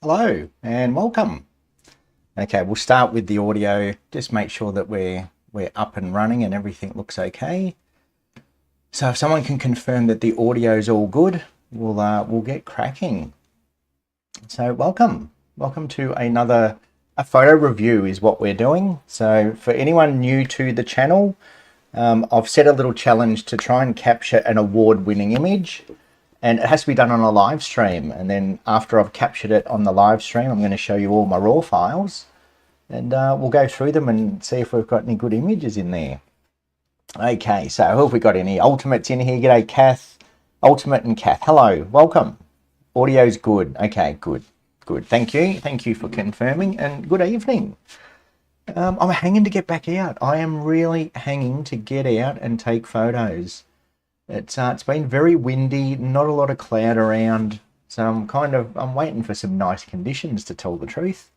Hello and welcome. Okay, we'll start with the audio. Just make sure that we're up and running and everything looks okay. So if someone can confirm that the audio is all good, we'll get cracking. So welcome to a photo review is what we're doing. So for anyone new to the channel, I've set a little challenge to try and capture an award-winning image. And it has to be done on a live stream. And then after I've captured it on the live stream, I'm going to show you all my raw files. And we'll go through them and see if we've got any good images in there. Okay, so who have we got any ultimates in here? G'day, Kath. Ultimate and Kath. Hello, welcome. Audio's good. Okay, good. Thank you. Thank you for confirming. And good evening. I'm hanging to get back out. I am really hanging to get out and take photos. It's been very windy, not a lot of cloud around, so I'm waiting for some nice conditions, to tell the truth.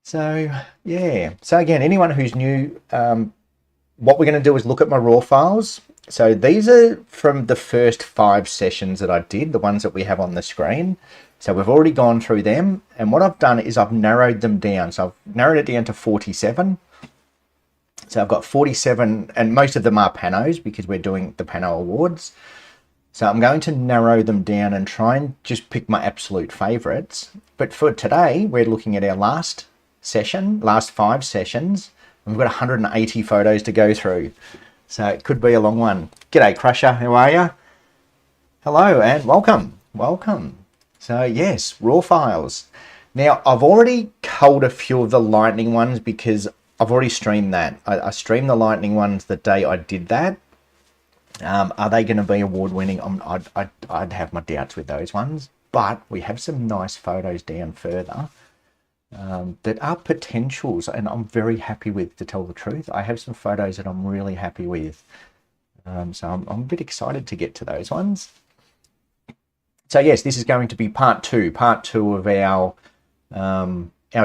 So yeah, so again, anyone who's new, what we're going to do is look at my raw files. So these are from the first 5 sessions that I did, the ones that we have on the screen. So we've already gone through them, and what I've done is I've narrowed them down. So I've narrowed it down to 47. So I've got 47, and most of them are panos because we're doing the pano awards. So I'm going to narrow them down and try and just pick my absolute favorites. But for today, we're looking at our last 5 sessions. And we've got 180 photos to go through. So it could be a long one. G'day, Crusher. How are you? Hello and welcome. So yes, raw files. Now I've already culled a few of the lightning ones because I've already streamed that. I streamed the lightning ones the day I did that. Are they going to be award winning? I'd have my doubts with those ones, but we have some nice photos down further that are potentials, and I'm very happy with, to tell the truth. I have some photos that I'm really happy with. So I'm a bit excited to get to those ones. So yes, this is going to be part two of our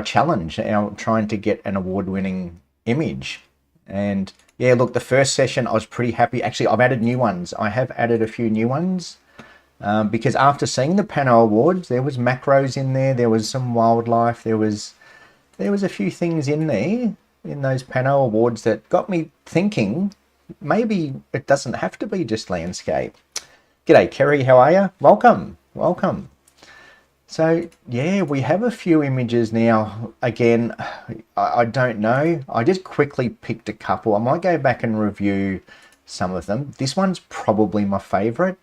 challenge, our trying to get an award-winning image. And yeah, look, the first session I was pretty happy. Actually, I've added new ones. I have added a few new ones because after seeing the Pano Awards, there was macros in there was some wildlife, there was a few things in there in those Pano Awards that got me thinking maybe it doesn't have to be just landscape. G'day, Kerry, how are you? Welcome. So yeah, we have a few images now. Again, I don't know. I just quickly picked a couple. I might go back and review some of them. This one's probably my favorite.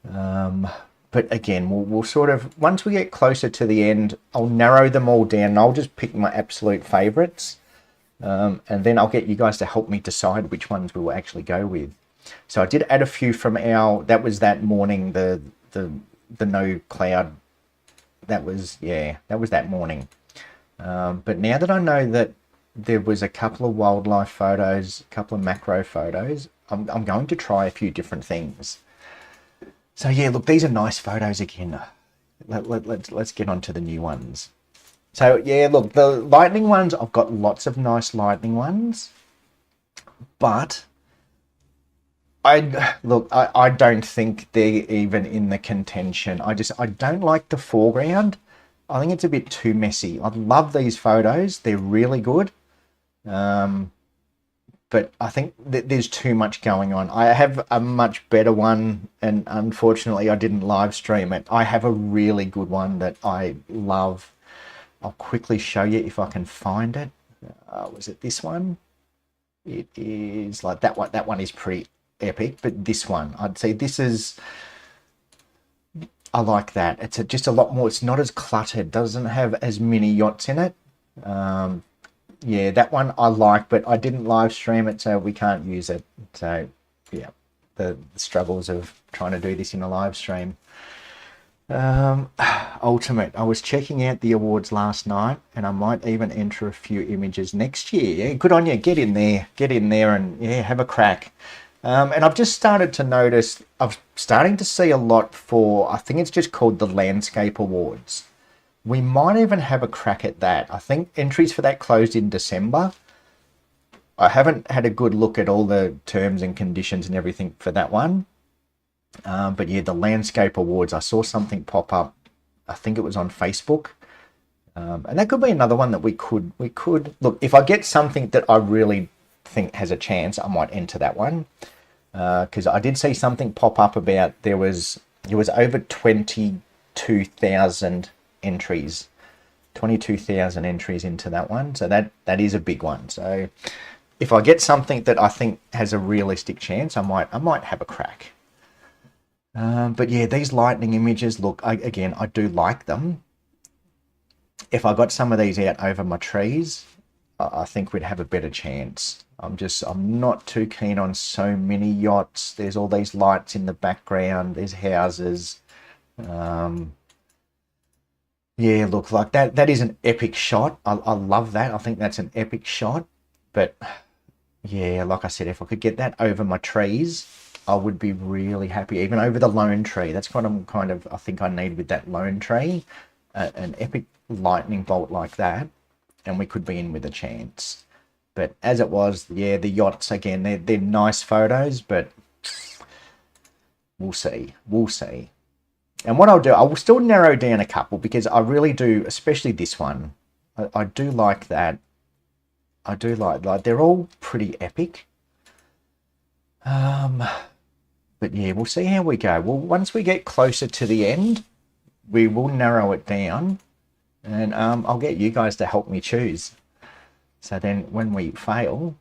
But again, we'll sort of, once we get closer to the end, I'll narrow them all down and I'll just pick my absolute favorites. And then I'll get you guys to help me decide which ones we will actually go with. So I did add a few from that was that morning, the no cloud. That was that morning. But now that I know that there was a couple of wildlife photos, a couple of macro photos, I'm going to try a few different things. So yeah, look, these are nice photos again. Let's get on to the new ones. So yeah, look, the lightning ones, I've got lots of nice lightning ones, but I don't think they're even in the contention. I don't like the foreground. I think it's a bit too messy. I love these photos. They're really good. But I think that there's too much going on. I have a much better one, and unfortunately I didn't live stream it. I have a really good one that I love. I'll quickly show you if I can find it. Was it this one? It is like that one. That one is pretty epic, but this one, I'd say I like that. It's just a lot more, it's not as cluttered, doesn't have as many yachts in it. Yeah, that one I like, but I didn't live stream it, so we can't use it. So yeah, the struggles of trying to do this in a live stream. Ultimate, I was checking out the awards last night, and I might even enter a few images next year. Yeah, good on you. Get in there and yeah, have a crack. And I've just started to notice, I'm starting to see a lot for, I think it's just called the Landscape Awards. We might even have a crack at that. I think entries for that closed in December. I haven't had a good look at all the terms and conditions and everything for that one. But yeah, the Landscape Awards, I saw something pop up I think it was on Facebook. And that could be another one that we could look. If I get something that I really think has a chance, I might enter that one, because I did see something pop up about it was over 22,000 entries, 22,000 entries into that one. So that is a big one. So if I get something that I think has a realistic chance, I might have a crack. But yeah, these lightning images, look, I do like them. If I got some of these out over my trees, I think we'd have a better chance. I'm not too keen on so many yachts. There's all these lights in the background. There's houses. Yeah, look, like that is an epic shot. I love that. I think that's an epic shot. But yeah, like I said, if I could get that over my trees, I would be really happy. Even over the lone tree. That's what I'm kind of, I think I need with that lone tree. An epic lightning bolt like that, and we could be in with a chance. But as it was, yeah, the yachts, again, they're nice photos, but we'll see. And what I'll do, I will still narrow down a couple, because I really do, especially this one. I do like that. I do like they're all pretty epic. But yeah, we'll see how we go. Well, once we get closer to the end, we will narrow it down, and I'll get you guys to help me choose. So then when we fail,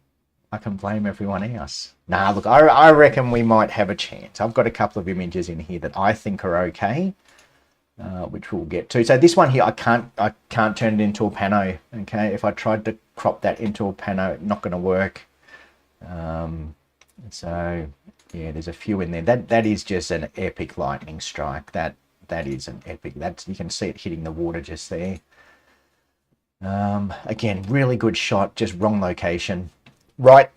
I can blame everyone else. Nah, look, I reckon we might have a chance. I've got a couple of images in here that I think are okay, which we'll get to. So this one here, I can't turn it into a pano, okay? If I tried to crop that into a pano, not going to work. So yeah, there's a few in there. That is just an epic lightning strike. That is an epic. You can see it hitting the water just there. Again, really good shot, just wrong location. Right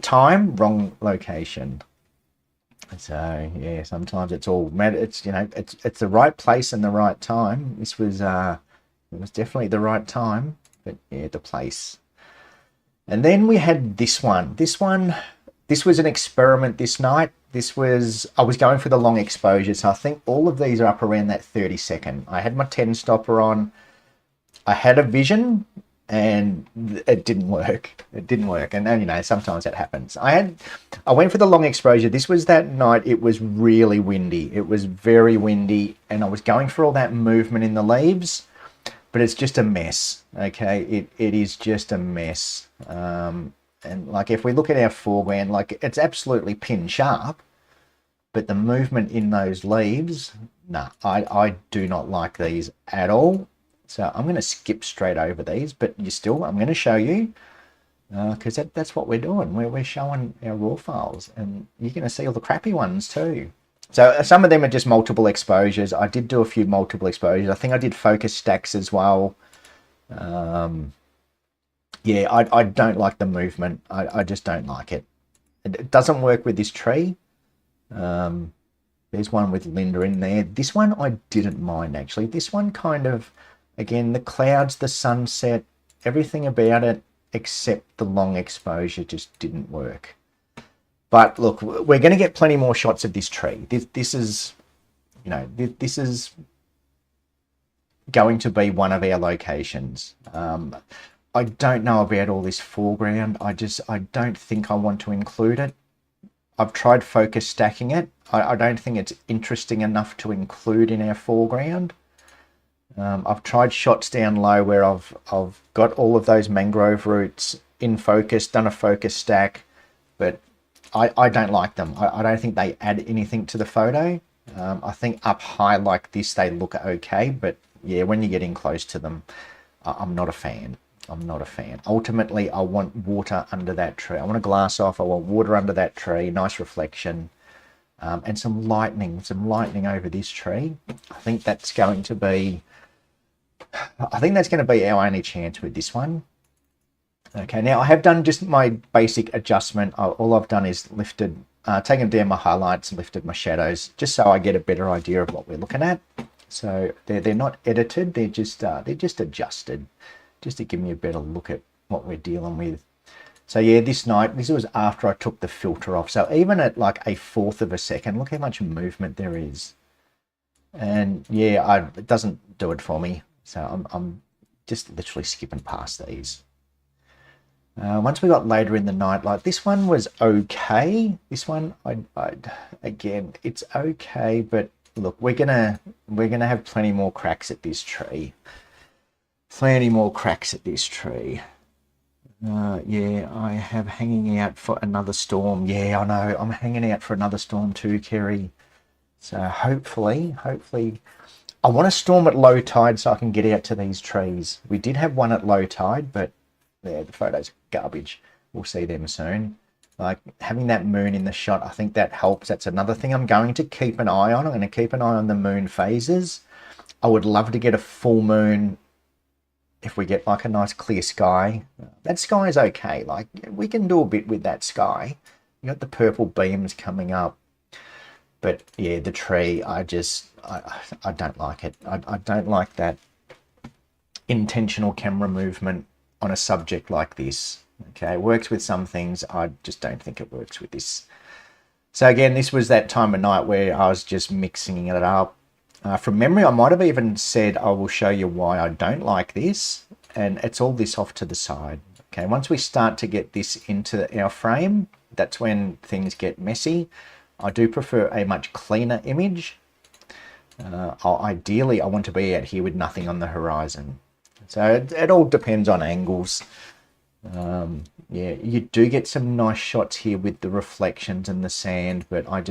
time, wrong location. So yeah, sometimes it's all matter. It's it's the right place and the right time. This was it was definitely the right time, but yeah, the place. And then we had this one. This was an experiment this night. I was going for the long exposure, so I think all of these are up around that 30-second. I had my 10 stopper on. I had a vision, and it didn't work. And sometimes that happens. I went for the long exposure. This was that night. It was really windy. It was very windy, and I was going for all that movement in the leaves, but it's just a mess. Okay, it is just a mess. And like, if we look at our foreground, like, it's absolutely pin sharp, but the movement in those leaves, nah, I do not like these at all. So I'm going to skip straight over these, but I'm going to show you, because that's what we're doing. We're showing our raw files, and you're going to see all the crappy ones too. So some of them are just multiple exposures. I did do a few multiple exposures. I think I did focus stacks as well. Yeah, I don't like the movement. I just don't like it. It doesn't work with this tree. There's one with Linda in there. This one I didn't mind, actually. This one kind of, again, the clouds, the sunset, everything about it except the long exposure just didn't work. But look, we're going to get plenty more shots of this tree. This is, this is going to be one of our locations. I don't know about all this foreground. I don't think I want to include it. I've tried focus stacking it. I don't think it's interesting enough to include in our foreground. I've tried shots down low where I've got all of those mangrove roots in focus, done a focus stack, but I don't like them. I don't think they add anything to the photo. I think up high like this, they look okay, but yeah, when you're getting close to them, I'm not a fan. I'm not a fan. Ultimately, I want water under that tree. I want a glass off. I want water under that tree, nice reflection, and some lightning over this tree. I think that's going to be our only chance with this one. Okay, now I have done just my basic adjustment. All I've done is taken down my highlights and lifted my shadows, just so I get a better idea of what we're looking at. So they're not edited. They're just adjusted, just to give me a better look at what we're dealing with. So yeah, this was after I took the filter off. So even at like 1/4 of a second, look how much movement there is. And yeah, it doesn't do it for me. So I'm just literally skipping past these. Once we got later in the night, like this one was okay. This one, again, it's okay, but look, we're gonna have plenty more cracks at this tree. Plenty more cracks at this tree. Yeah, I have hanging out for another storm. Yeah, I know. I'm hanging out for another storm too, Kerry. So hopefully, I want to storm at low tide so I can get out to these trees. We did have one at low tide, but yeah, the photo's garbage. We'll see them soon. Like having that moon in the shot, I think that helps. That's another thing I'm going to keep an eye on. I'm going to keep an eye on the moon phases. I would love to get a full moon if we get like a nice clear sky. That sky is okay. Like we can do a bit with that sky. You got the purple beams coming up. But yeah, the tree, I don't like it. I don't like that intentional camera movement on a subject like this. Okay, it works with some things. I just don't think it works with this. So again, this was that time of night where I was just mixing it up. From memory, I might have even said I will show you why I don't like this. And it's all this off to the side. Okay, once we start to get this into our frame, that's when things get messy. I do prefer a much cleaner image. Ideally, I want to be out here with nothing on the horizon. So it all depends on angles. Yeah, you do get some nice shots here with the reflections and the sand, but I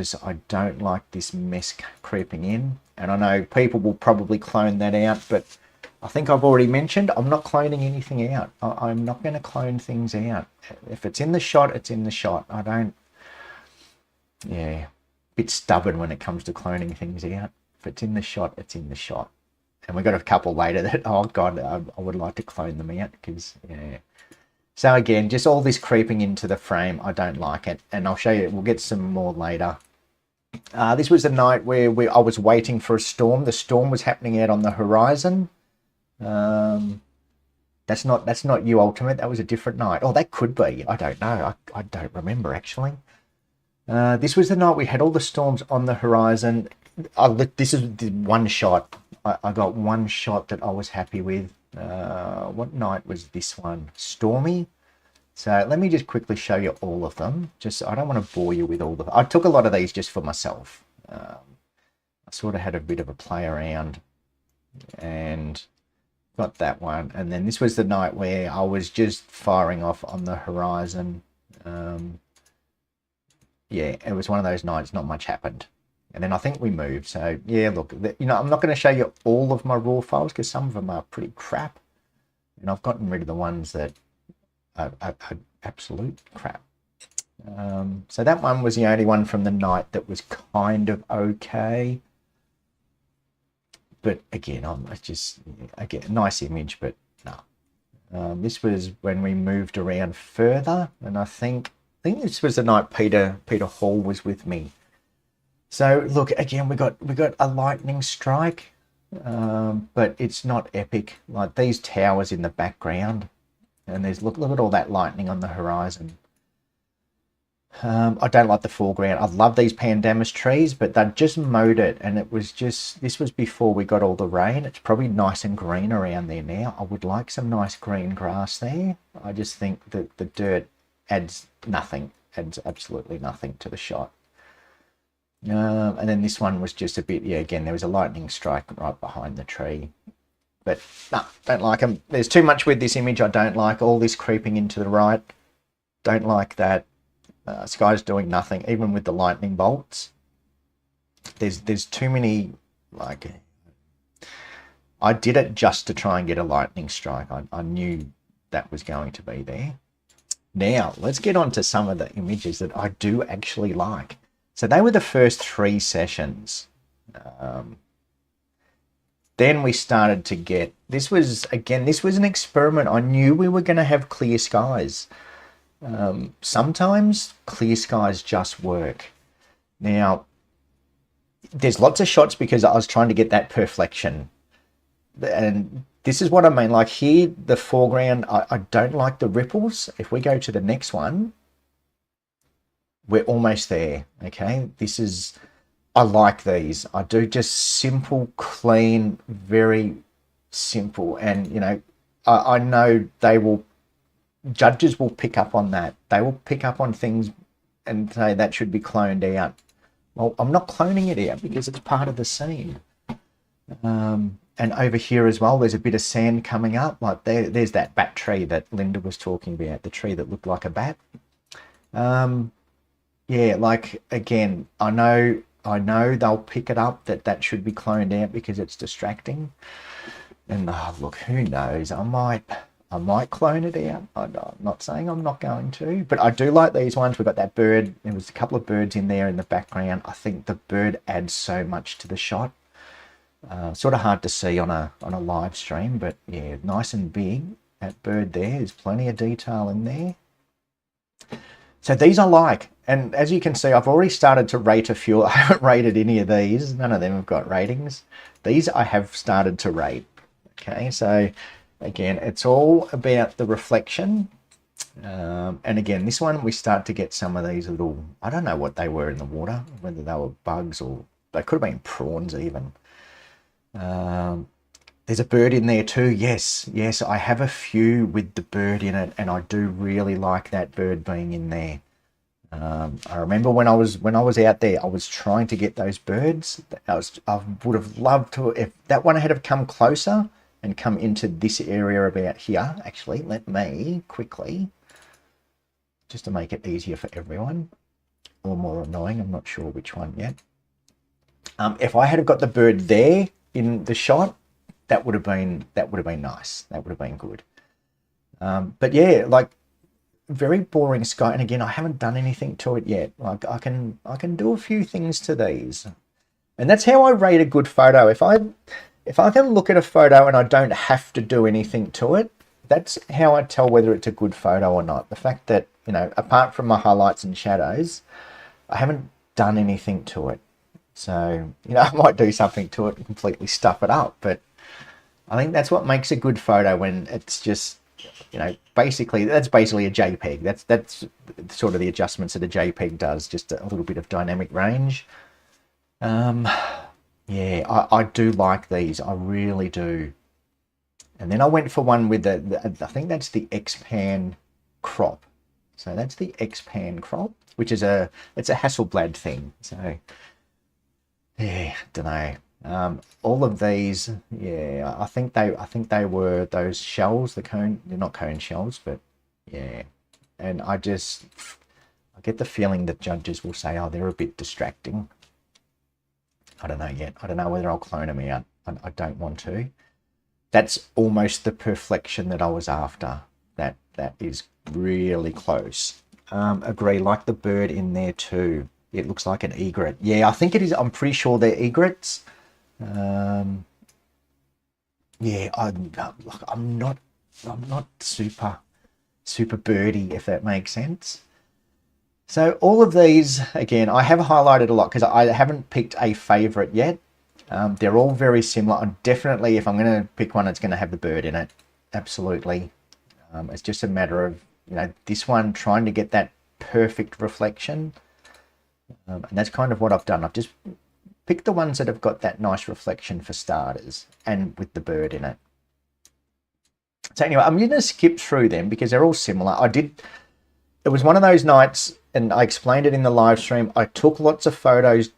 don't like this mess creeping in. And I know people will probably clone that out, but I think I've already mentioned I'm not cloning anything out. I'm not going to clone things out. If it's in the shot, it's in the shot. I don't... Yeah, a bit stubborn when it comes to cloning things out. If it's in the shot, it's in the shot. And we got a couple later that, oh God, I would like to clone them out because, yeah. So again, just all this creeping into the frame, I don't like it. And I'll show you, we'll get some more later. This was the night where I was waiting for a storm. The storm was happening out on the horizon. That's not you, Ultimate. That was a different night. Oh, that could be. I don't know. I don't remember, actually. This was the night we had all the storms on the horizon. This is the one shot. I got one shot that I was happy with. What night was this one? Stormy. So let me just quickly show you all of them. Just I don't want to bore you with all the... I took a lot of these just for myself. I sort of had a bit of a play around and got that one. And then this was the night where I was just firing off on the horizon. Yeah, it was one of those nights not much happened. And then I think we moved. So yeah, look, I'm not going to show you all of my raw files because some of them are pretty crap. And I've gotten rid of the ones that are absolute crap. So that one was the only one from the night that was kind of okay. But again, again, nice image, but no. This was when we moved around further. And I think this was the night Peter Hall was with me. So look, again, we got a lightning strike, but it's not epic. Like these towers in the background, and there's look at all that lightning on the horizon. I don't like the foreground. I love these pandanus trees, but they just mowed it, and this was before we got all the rain. It's probably nice and green around there now. I would like some nice green grass there. I just think that the dirt adds absolutely nothing to the shot. And then this one was just a bit, yeah, again, there was a lightning strike right behind the tree. But no, don't like them. There's too much with this image. I don't like all this creeping into the right. Don't like that. Sky's doing nothing, even with the lightning bolts. There's too many, like... I did it just to try and get a lightning strike. I knew that was going to be there. Now, let's get on to some of the images that I do actually like. So they were the first 3 sessions. Then we started to get... This was an experiment. I knew we were going to have clear skies. Sometimes clear skies just work. Now, there's lots of shots because I was trying to get that perflection. And this is what I mean. Like here, the foreground, I don't like the ripples. If we go to the next one... We're almost there, okay? This is I like these. I do, just simple, clean, very simple. And, you know, I know judges will pick up on that. They will pick up on things and say that should be cloned out. Well, I'm not cloning it out because it's part of the scene. And over here as well, there's a bit of sand coming up. Like there's that bat tree that Linda was talking about, the tree that looked like a bat. Yeah, like again, I know they'll pick it up that should be cloned out because it's distracting. And look, who knows? I might clone it out. I'm not saying I'm not going to, but I do like these ones. We've got that bird. There was a couple of birds in there in the background. I think the bird adds so much to the shot. Sort of hard to see on a live stream, but yeah, nice and big. That bird there, there's plenty of detail in there. So these I like, and as you can see, I've already started to rate a few. I haven't rated any of these. None of them have got ratings. These I have started to rate. Okay, so again, it's all about the reflection. And again, this one, we start to get some of these little, I don't know what they were in the water, whether they were bugs or they could have been prawns even. There's a bird in there too. Yes, I have a few with the bird in it, and I do really like that bird being in there. I remember when I was out there, I was trying to get those birds. I would have loved to, if that one had have come closer and come into this area about here. Actually, let me quickly, just to make it easier for everyone, or more annoying, I'm not sure which one yet. If I had got the bird there in the shot, that would have been nice. That would have been good. But yeah, like very boring sky. And again, I haven't done anything to it yet. Like I can do a few things to these, and that's how I rate a good photo. If I can look at a photo and I don't have to do anything to it, that's how I tell whether it's a good photo or not. The fact that, you know, apart from my highlights and shadows, I haven't done anything to it. So, you know, I might do something to it and completely stuff it up, but I think that's what makes a good photo, when it's just, you know, basically, that's basically a JPEG. That's sort of the adjustments that a JPEG does, just a little bit of dynamic range. Yeah, I do like these. I really do. And then I went for one with I think that's the X-Pan crop. So that's the X-Pan crop, which is it's a Hasselblad thing. So yeah, don't know. All of these, yeah, I think they were those shells, they're not cone shells, but yeah. And I get the feeling that judges will say, oh, they're a bit distracting. I don't know yet. I don't know whether I'll clone them out. I don't want to. That's almost the perfection that I was after. That is really close. Agree, like the bird in there too. It looks like an egret. Yeah, I think it is. I'm pretty sure they're egrets. Yeah, I'm not super birdy, if that makes sense. So all of these, again, I have highlighted a lot because I haven't picked a favorite yet. They're all very similar. Definitely, if I'm going to pick one, it's going to have the bird in it. Absolutely. It's just a matter of, you know, this one trying to get that perfect reflection. And that's kind of what I've done. I've just picked the ones that have got that nice reflection for starters, and with the bird in it. So anyway, I'm going to skip through them because they're all similar. It was one of those nights, and I explained it in the live stream. I took lots of photos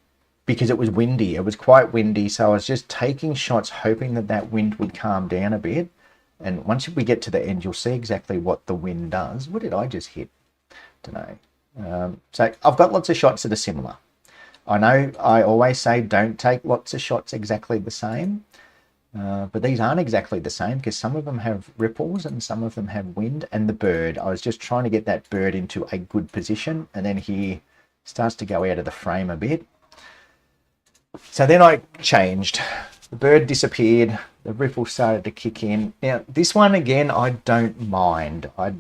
because it was windy. It was quite windy, so I was just taking shots hoping that wind would calm down a bit. And once we get to the end, you'll see exactly what the wind does. What did I just hit? Don't know. So I've got lots of shots that are similar. I know I always say don't take lots of shots exactly the same, but these aren't exactly the same because some of them have ripples and some of them have wind. And the bird, I was just trying to get that bird into a good position, and then he starts to go out of the frame a bit. So then I changed. The bird disappeared. The ripple started to kick in. Now this one again, I don't mind. I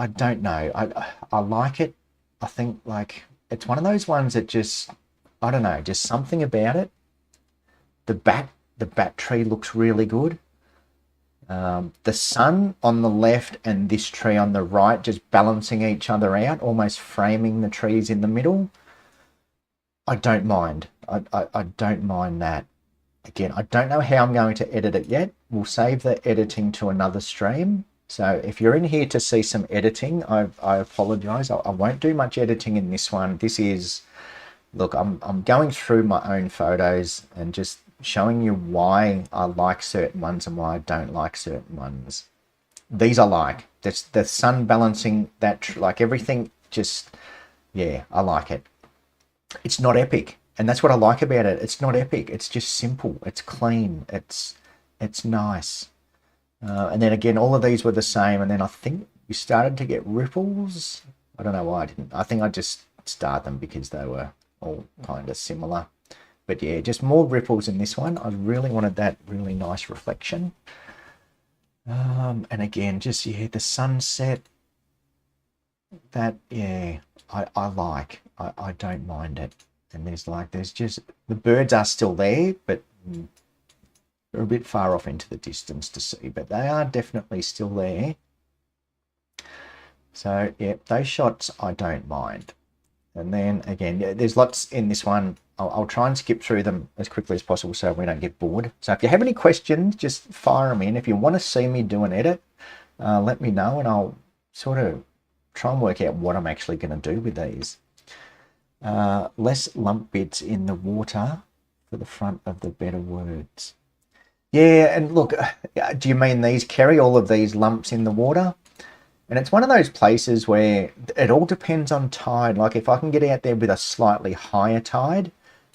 don't know. I like it. I think like it's one of those ones that just, I don't know, just something about it. The bat tree looks really good. The sun on the left and this tree on the right just balancing each other out, almost framing the trees in the middle. I don't mind. I don't mind that. Again, I don't know how I'm going to edit it yet. We'll save the editing to another stream. So if you're in here to see some editing, I apologize. I won't do much editing in this one. This is, look, I'm going through my own photos and just showing you why I like certain ones and why I don't like certain ones. These I like. That's the sun balancing, that like everything, just, yeah, I like it. It's not epic, and that's what I like about it. It's not epic. It's just simple. It's clean. It's nice. And then again, all of these were the same, and then I think we started to get ripples. I don't know why I didn't. I think I just started them because they were all kind of similar. But yeah, just more ripples in this one. I really wanted that really nice reflection. And again, just, yeah, the sunset, that, yeah, I like. I don't mind it. And there's just, the birds are still there, but they're a bit far off into the distance to see, but they are definitely still there. So yeah, those shots I don't mind. And then again, there's lots in this one. I'll try and skip through them as quickly as possible so we don't get bored. So if you have any questions, just fire them in. If you want to see me do an edit, let me know, and I'll sort of try and work out what I'm actually going to do with these. Less lump bits in the water for the front of the better words. Yeah, and look, do you mean these, Kerry, all of these lumps in the water? And it's one of those places where it all depends on tide. Like if I can get out there with a slightly higher tide,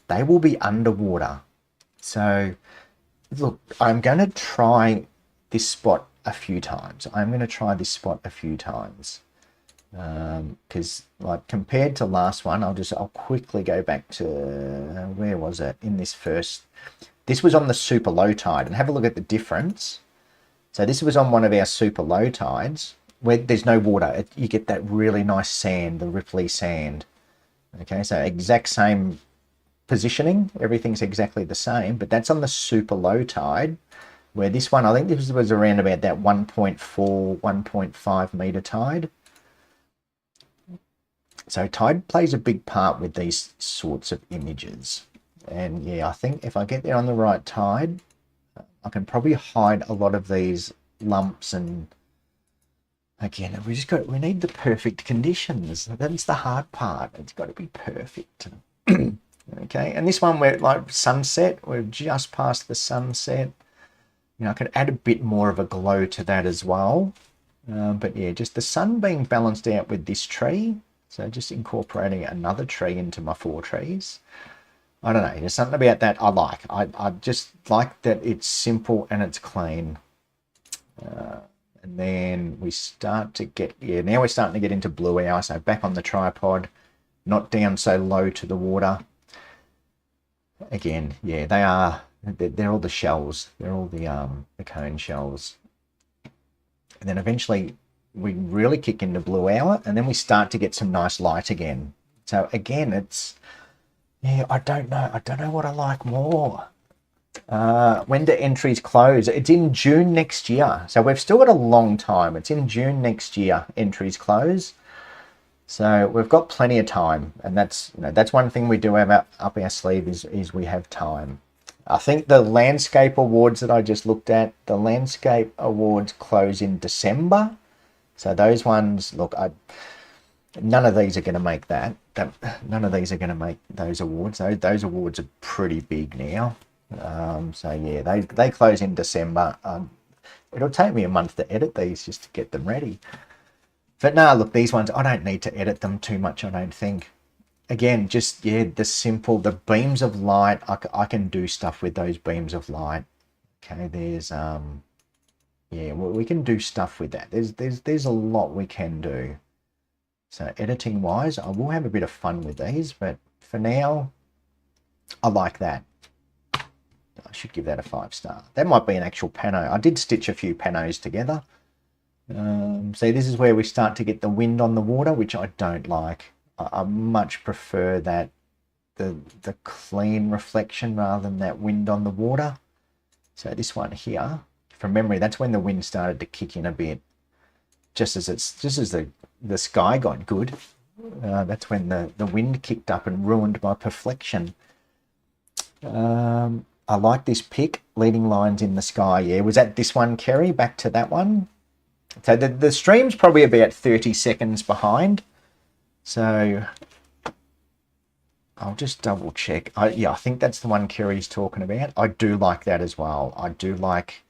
they will be underwater. So look, I'm going to try this spot a few times. Because like compared to last one, I'll quickly go back to, where was it in this first, this was on the super low tide, and have a look at the difference. So this was on one of our super low tides where there's no water. You get that really nice sand, the ripply sand. Okay, so exact same positioning, everything's exactly the same, but that's on the super low tide, where this one, I think this was around about that 1.4, 1.5 meter tide. So tide plays a big part with these sorts of images. And yeah, I think if I get there on the right tide, I can probably hide a lot of these lumps. And again, we need the perfect conditions. That's the hard part. It's got to be perfect. Okay, and this one, we're like sunset, we're just past the sunset. You know, I could add a bit more of a glow to that as well. But yeah, just the sun being balanced out with this tree. So just incorporating another tree into my 4 trees. I don't know, there's something about that I like. I just like that it's simple and it's clean. And then we start to get, yeah, now we're starting to get into blue hour. So back on the tripod, not down so low to the water. Again, yeah, they're all the shells. They're all the cone shells. And then eventually we really kick into blue hour, and then we start to get some nice light again. So again, it's, yeah, I don't know what I like more. When do entries close? It's in June next year, so we've still got a long time. It's in June next year entries close, so we've got plenty of time. And that's, you know, that's one thing we do have up our sleeve is we have time. I think the landscape awards that I just looked at, the landscape awards close in December. So those ones, look, none of these are going to make that. None of these are going to make those awards. Those awards are pretty big now. So yeah, they close in December. It'll take me a month to edit these just to get them ready. But no, look, these ones, I don't need to edit them too much, I don't think. Again, just, yeah, the beams of light, I can do stuff with those beams of light. Okay, there's, yeah, well, we can do stuff with that. There's a lot we can do. So editing wise, I will have a bit of fun with these, but for now, I like that. I should give that a 5-star. That might be an actual pano. I did stitch a few panos together. See, this is where we start to get the wind on the water, which I don't like. I much prefer that the clean reflection rather than that wind on the water. So this one here, from memory, that's when the wind started to kick in a bit. Just as the sky got good. That's when the wind kicked up and ruined my perflection. I like this pick, leading lines in the sky. Yeah, was that this one, Kerry? Back to that one. So the stream's probably about 30 seconds behind. So I'll just double check. Yeah, I think that's the one Kerry's talking about. I do like that as well. I do like,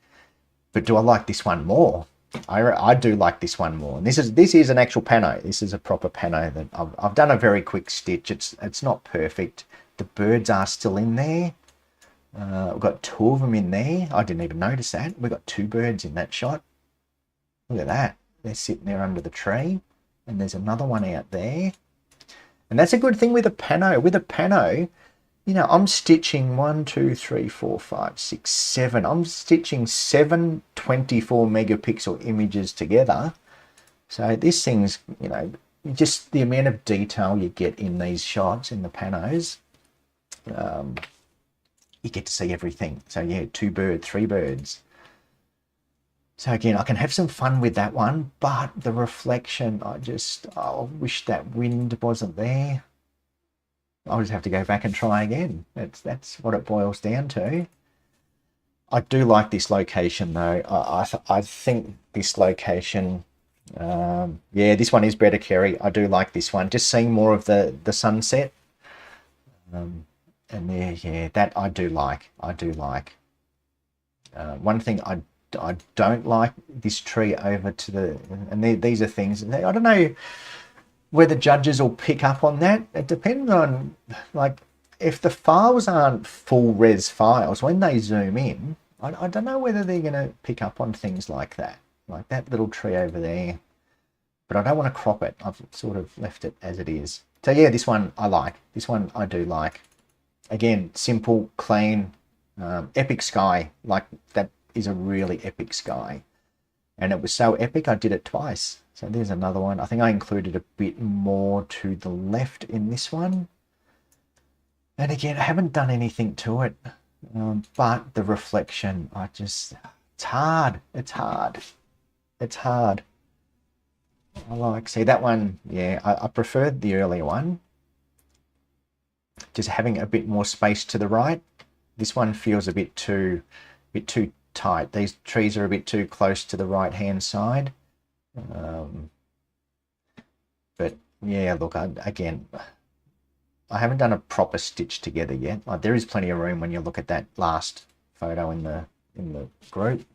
but do I like this one more? I do like this one more. And this is an actual pano. This is a proper pano that I've done a very quick stitch. It's not perfect. The birds are still in there. We've got 2 of them in there. I didn't even notice that. We've got 2 birds in that shot. Look at that. They're sitting there under the tree. And there's another one out there. And that's a good thing with a pano. With a pano, you know, I'm stitching 1, 2, 3, 4, 5, 6, 7. I'm stitching 7 24 megapixel images together. So this thing's, you know, just the amount of detail you get in these shots, in the panos, you get to see everything. So yeah, 2 birds, 3 birds. So again, I can have some fun with that one, but the reflection, I wish that wind wasn't there. I'll just have to go back and try again. That's what it boils down to. I do like this location though. I think this location, yeah, this one is better, Kerry. I do like this one. Just seeing more of the sunset. And there, yeah, that I do like. I do like. One thing I don't like, this tree over to the, and these are things, I don't know whether judges will pick up on that. It depends on, like, if the files aren't full res files, when they zoom in, I don't know whether they're going to pick up on things like that little tree over there. But I don't want to crop it. I've sort of left it as it is. So yeah, this one I like. This one I do like. Again, simple, clean, epic sky. Like, that is a really epic sky. And it was so epic I did it twice. So there's another one. I think I included a bit more to the left in this one. And again, I haven't done anything to it. But the reflection, it's hard. It's hard. It's hard. I like, see that one, yeah, I preferred the earlier one. Just having a bit more space to the right. This one feels a bit too tight. These trees are a bit too close to the right hand side. But yeah, look, again, I haven't done a proper stitch together yet. Like, there is plenty of room when you look at that last photo in the group.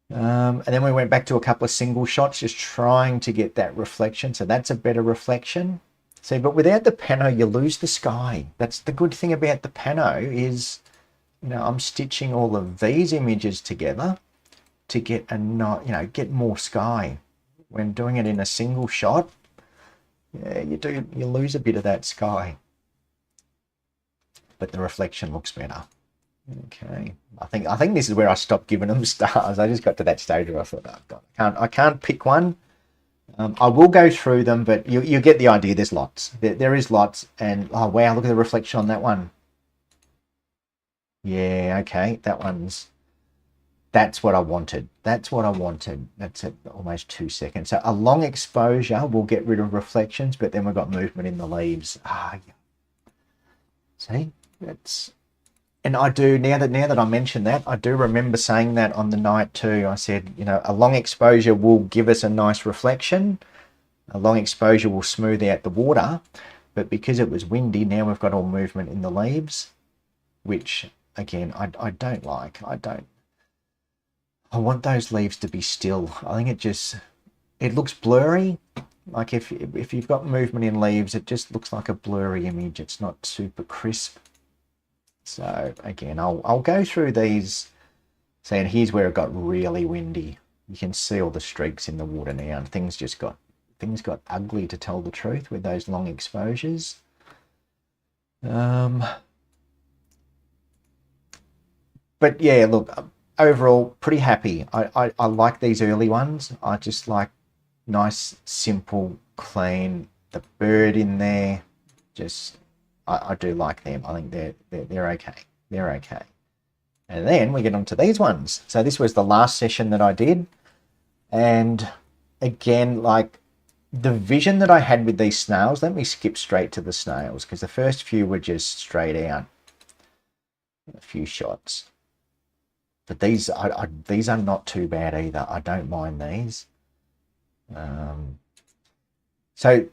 And then we went back to a couple of single shots, just trying to get that reflection. So that's a better reflection. See, but without the pano, you lose the sky. That's the good thing about the pano is, you know, I'm stitching all of these images together to get get more sky. When doing it in a single shot, yeah, you lose a bit of that sky. But the reflection looks better. Okay, I think this is where I stopped giving them stars. I just got to that stage where I thought, oh God, I can't pick one. I will go through them, but you get the idea. There's lots. There is lots, and oh wow, look at the reflection on that one. Yeah, okay, that's what I wanted. That's what I wanted. That's at almost 2 seconds. So a long exposure will get rid of reflections, but then we've got movement in the leaves. Yeah. See, that's. And I do, now that I mention that, I do remember saying that on the night too. I said, you know, a long exposure will give us a nice reflection. A long exposure will smooth out the water. But because it was windy, now we've got all movement in the leaves, which, again, I don't like. I want those leaves to be still. I think it looks blurry. Like if you've got movement in leaves, it just looks like a blurry image. It's not super crisp. So again, I'll go through these. See, and here's where it got really windy. You can see all the streaks in the water now, and things got ugly, to tell the truth, with those long exposures. But yeah, look, overall pretty happy. I like these early ones. I just like nice, simple, clean. The bird in there, just. I do like them. I think they're okay. They're okay. And then we get on to these ones. So this was the last session that I did. And again, like, the vision that I had with these snails, let me skip straight to the snails because the first few were just straight out, a few shots. But these are not too bad either. I don't mind these. So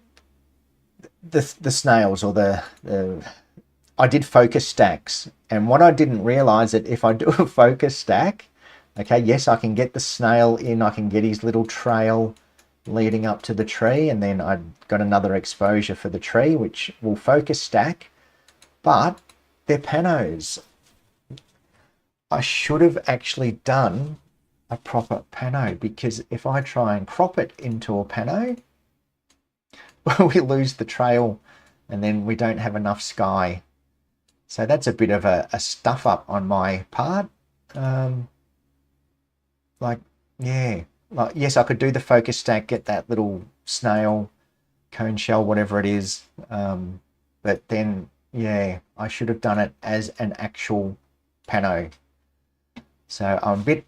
the snails, or the I did focus stacks, and what I didn't realize that if I do a focus stack, okay, yes, I can get the snail in, I can get his little trail leading up to the tree, and then I've got another exposure for the tree, which will focus stack, but they're panos. I should have actually done a proper pano, because if I try and crop it into a pano, we lose the trail and then we don't have enough sky. So that's a bit of a stuff up on my part. Like, yeah, like, yes, I could do the focus stack, get that little snail, cone shell, whatever it is. But then, yeah, I should have done it as an actual pano. So I'm a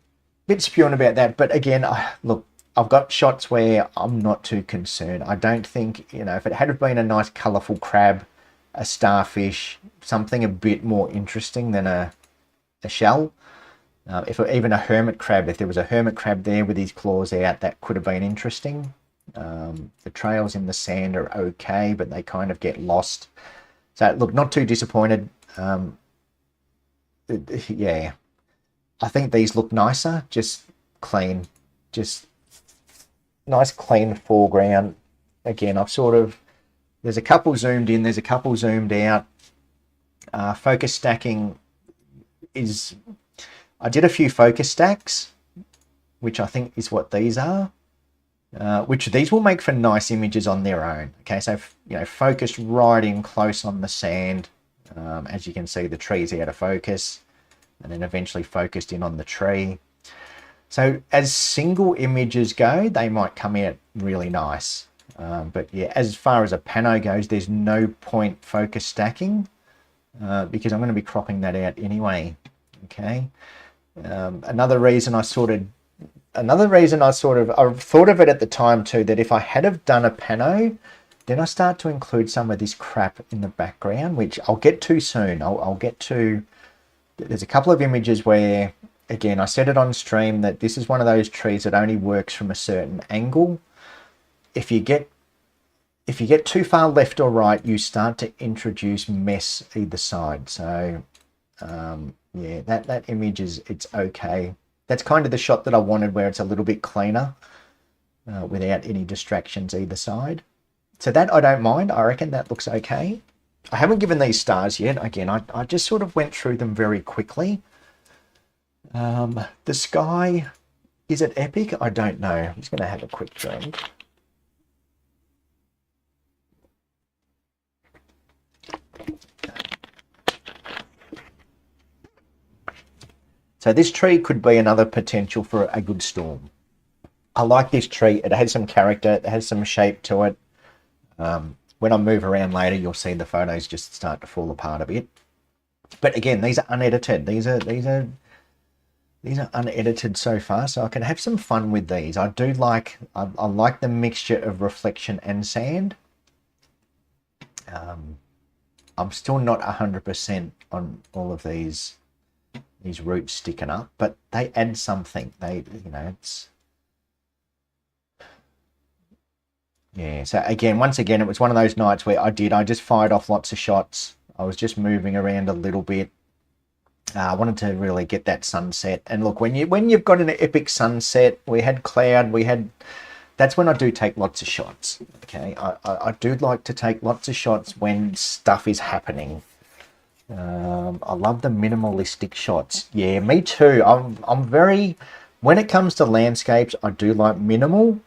bit spewing about that. But again, look, I've got shots where I'm not too concerned. I don't think, you know, if it had been a nice colourful crab, a starfish, something a bit more interesting than a shell. Even a hermit crab, if there was a hermit crab there with his claws out, that could have been interesting. The trails in the sand are okay, but they kind of get lost. So look, not too disappointed. Yeah, I think these look nicer, just clean, just nice clean foreground. Again, I've sort of, there's a couple zoomed in, there's a couple zoomed out. Focus stacking is, I did a few focus stacks, which I think is what these are, which these will make for nice images on their own. Okay, so, you know, focused right in close on the sand. As you can see, the tree's out of focus, and then eventually focused in on the tree. So as single images go, they might come out really nice. But yeah, as far as a pano goes, there's no point focus stacking because I'm going to be cropping that out anyway. Okay. Another reason I thought of it at the time too, that if I had have done a pano, then I start to include some of this crap in the background, which I'll get to soon. I'll get to, there's a couple of images where, again, I said it on stream that this is one of those trees that only works from a certain angle. If you get too far left or right, you start to introduce mess either side. So yeah, that image it's okay. That's kind of the shot that I wanted, where it's a little bit cleaner without any distractions either side. So that I don't mind. I reckon that looks okay. I haven't given these stars yet. Again, I just sort of went through them very quickly. The sky, is it epic? I don't know. I'm just going to have a quick drink. So this tree could be another potential for a good storm. I like this tree. It has some character. It has some shape to it. When I move around later, you'll see the photos just start to fall apart a bit. But again, these are unedited. These are unedited so far, so I can have some fun with these. I like the mixture of reflection and sand. I'm still not 100% on all of these roots sticking up, but they add something. They, you know, it's, yeah. So again, once again, it was one of those nights where I just fired off lots of shots. I was just moving around a little bit. I wanted to really get that sunset. And look, when you've got an epic sunset, we had cloud, that's when I do take lots of shots. Okay, I do like to take lots of shots when stuff is happening. I love the minimalistic shots. Yeah, me too. I'm very, when it comes to landscapes, I do like minimal.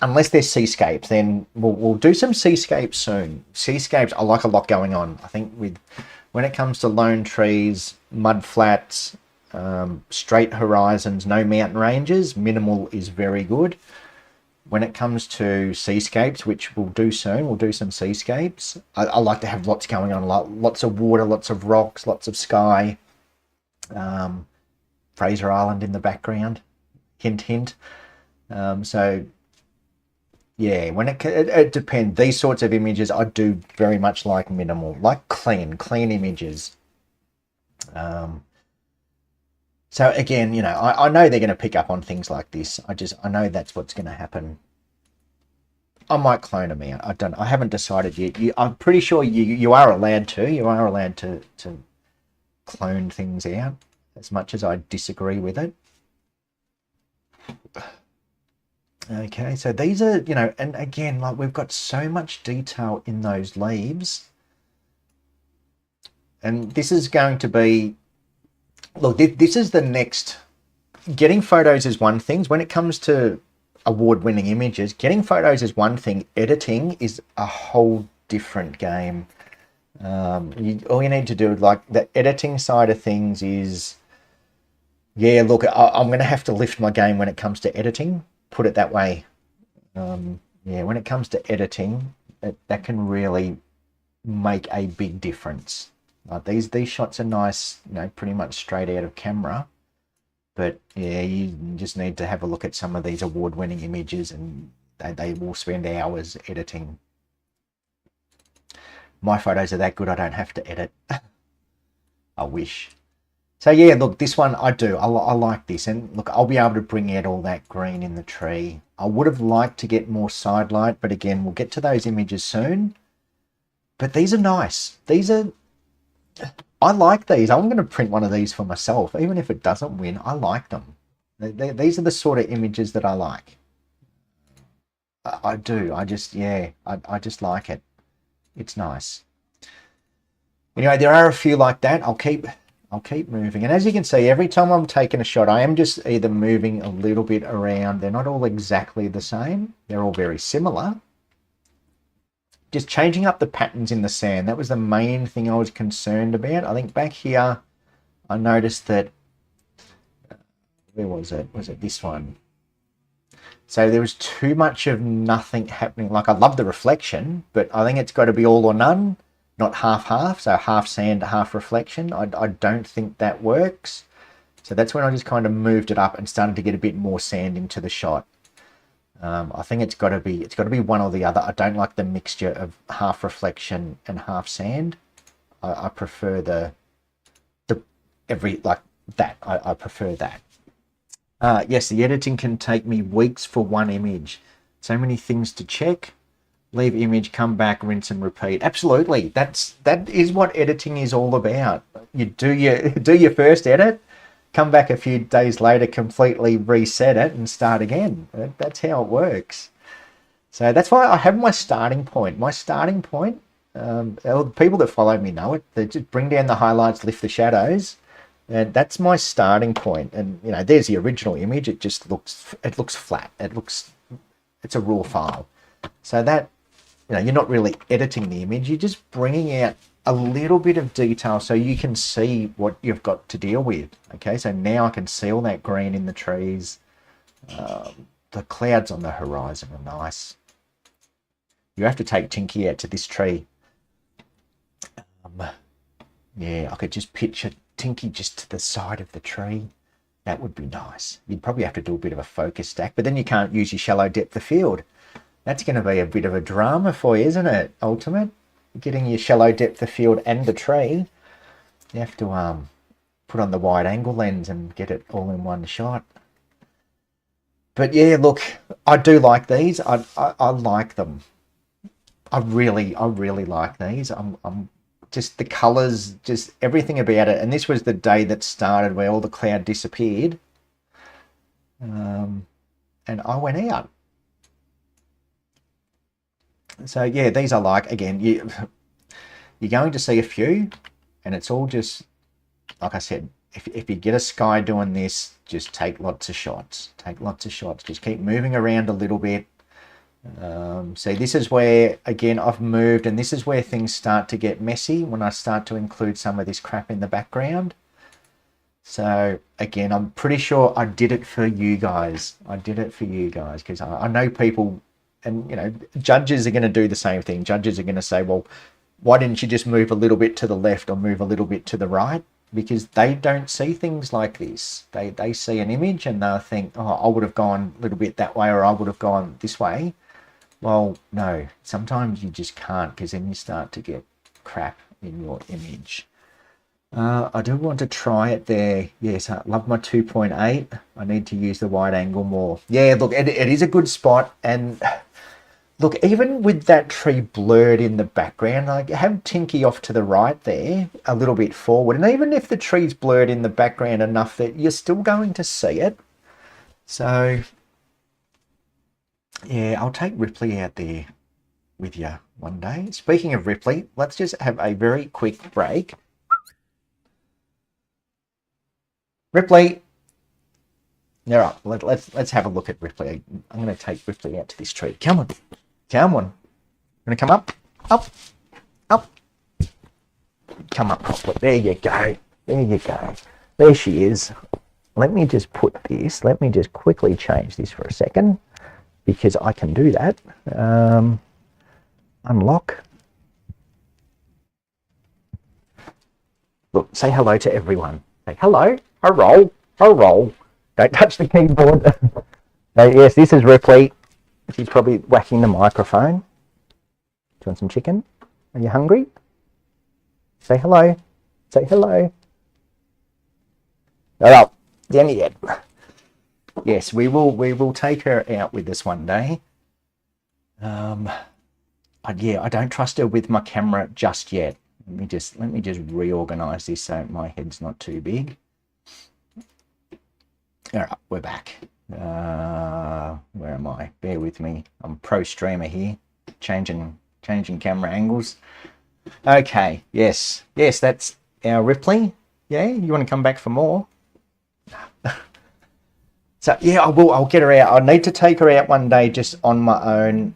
Unless they're seascapes, then we'll do some seascapes soon. Seascapes, I like a lot going on. I think when it comes to lone trees, mud flats, straight horizons, no mountain ranges, minimal is very good. When it comes to seascapes, which we'll do soon, we'll do some seascapes. I like to have lots going on, lots of water, lots of rocks, lots of sky. Fraser Island in the background, hint, hint. So Yeah, when it depends. These sorts of images I do very much like minimal, like clean images. Um, so again, you know, I know they're going to pick up on things like this. I know that's what's going to happen. I might clone them out. I haven't decided yet. I'm pretty sure you are allowed to. You are allowed to clone things out, as much as I disagree with it. Okay, so these are, you know, and again, like we've got so much detail in those leaves. And this is going to be, look, this is the next, getting photos is one thing. When it comes to award-winning images, getting photos is one thing. Editing is a whole different game. All you need to do, like the editing side of things is, yeah, look, I'm going to have to lift my game when it comes to editing, put it that way. Yeah, when it comes to editing, that can really make a big difference. Like these shots are nice, you know, pretty much straight out of camera. But yeah, you just need to have a look at some of these award-winning images, and they will spend hours editing. My photos are that good, I don't have to edit. I wish. So yeah, look, this one I do. I like this. And look, I'll be able to bring out all that green in the tree. I would have liked to get more side light, but again, we'll get to those images soon. But these are nice. I like these. I'm going to print one of these for myself. Even if it doesn't win, I like them. These are the sort of images that I like. I do. I just like it. It's nice. Anyway, there are a few like that. I'll keep moving. And as you can see, every time I'm taking a shot, I am just either moving a little bit around. They're not all exactly the same. They're all very similar. Just changing up the patterns in the sand. That was the main thing I was concerned about. I think back here, I noticed that, where was it? Was it this one? So there was too much of nothing happening. Like I love the reflection, but I think it's got to be all or none, not half-half. So half sand, half reflection. I don't think that works. So that's when I just kind of moved it up and started to get a bit more sand into the shot. I think it's got to be one or the other. I don't like the mixture of half reflection and half sand. I prefer the every like that. I prefer that. Yes, the editing can take me weeks for one image. So many things to check. Leave image, come back, rinse and repeat. Absolutely, that is what editing is all about. You do your first edit, come back a few days later, completely reset it and start again. That's how it works. So that's why I have my starting point. My starting point, people that follow me know it. They just bring down the highlights, lift the shadows, and that's my starting point. And you know, there's the original image. It looks flat. It's a raw file. So that, you know, you're not really editing the image. You're just bringing out a little bit of detail so you can see what you've got to deal with. Okay, so now I can see all that green in the trees. The clouds on the horizon are nice. You have to take Tinky out to this tree. Yeah, I could just picture Tinky just to the side of the tree. That would be nice. You'd probably have to do a bit of a focus stack, but then you can't use your shallow depth of field. That's going to be a bit of a drama for you, isn't it, Ultimate? Getting your shallow depth of field and the tree. You have to put on the wide angle lens and get it all in one shot. But yeah, look, I do like these. I like them. I really like these. I'm just the colors, just everything about it. And this was the day that started where all the cloud disappeared. And I went out. So yeah, these I like. Again, you're going to see a few, and it's all just, like I said, if you get a sky doing this, just take lots of shots. Take lots of shots. Just keep moving around a little bit. See, this is where, again, I've moved, and this is where things start to get messy when I start to include some of this crap in the background. So again, I'm pretty sure I did it for you guys. I did it for you guys because I know people, and you know, judges are going to do the same thing. Judges are going to say, well, why didn't you just move a little bit to the left or move a little bit to the right? Because they don't see things like this. They see an image and they'll think, oh, I would have gone a little bit that way, or I would have gone this way. Well, no, sometimes you just can't, because then you start to get crap in your image. I do want to try it there. Yes, I love my 2.8. I need to use the wide angle more. Yeah, look, it is a good spot. And look, even with that tree blurred in the background, I have Tinky off to the right there, a little bit forward. And even if the tree's blurred in the background enough that you're still going to see it. So, yeah, I'll take Ripley out there with you one day. Speaking of Ripley, let's just have a very quick break. Ripley. All right, let's have a look at Ripley. I'm going to take Ripley out to this tree. Come on. Come on. Going to come up? Up. Up. Come up properly. There you go. There you go. There she is. Let me just put this. Let me just quickly change this for a second, because I can do that. Unlock. Look, say hello to everyone. Say hello. Hello. Hello. Don't touch the keyboard. Yes, this is Ripley. She's probably whacking the microphone. Do you want some chicken? Are you hungry? Say hello. Say hello. All right. Down you get. Yes, we will take her out with us one day. But yeah, I don't trust her with my camera just yet. Let me just reorganize this so my head's not too big. All right, we're back. Where am I? Bear with me. I'm pro streamer here, changing camera angles. Okay, yes, that's our Ripley. Yeah, you want to come back for more? So yeah, I'll get her out. I need to take her out one day just on my own.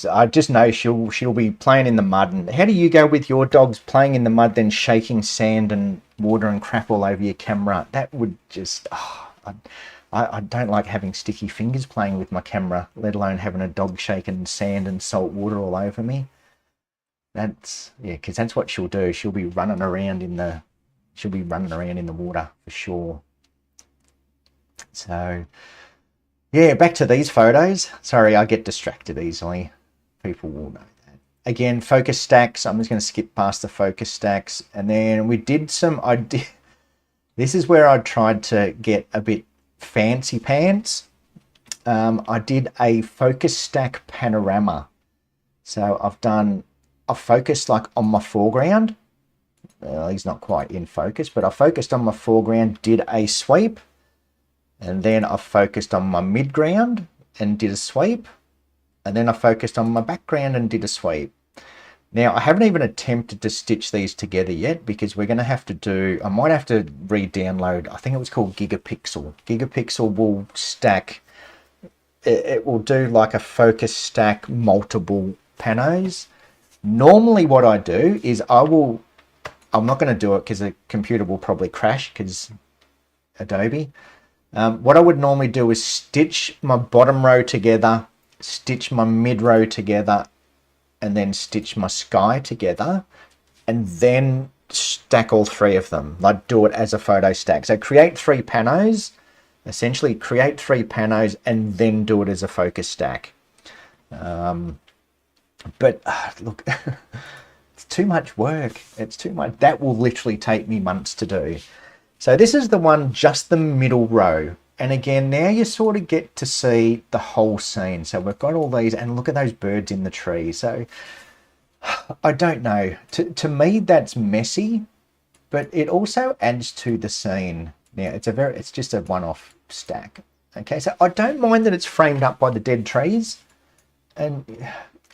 I just know she'll be playing in the mud. And how do you go with your dogs, playing in the mud, then shaking sand and water and crap all over your camera? That would just... I don't like having sticky fingers playing with my camera, let alone having a dog shaking sand and salt water all over me. Because that's what she'll do. She'll be running around in the water for sure. So yeah, back to these photos. Sorry, I get distracted easily. People will know that. Again, focus stacks. I'm just going to skip past the focus stacks. And then we did some... This is where I tried to get a bit fancy pants. I did a focus stack panorama. So I've focused like on my foreground. He's not quite in focus, but I focused on my foreground, did a sweep. And then I focused on my midground and did a sweep. And then I focused on my background and did a sweep. Now, I haven't even attempted to stitch these together yet, because we're going to have to do... I might have to re-download... I think it was called Gigapixel. Gigapixel will stack... It will do like a focus stack multiple panos. Normally what I do is I'm not going to do it because the computer will probably crash, because Adobe... what I would normally do is stitch my bottom row together, stitch my mid row together, and then stitch my sky together, and then stack all three of them. Like, do it as a photo stack. So create 3 panos, essentially create 3 panos, and then do it as a focus stack. But look, it's too much work. It's too much. That will literally take me months to do. So this is the one, just the middle row. And again, now you sort of get to see the whole scene. So we've got all these, and look at those birds in the tree. So I don't know. To me, that's messy, but it also adds to the scene. Now it's just a one-off stack. Okay, so I don't mind that it's framed up by the dead trees, and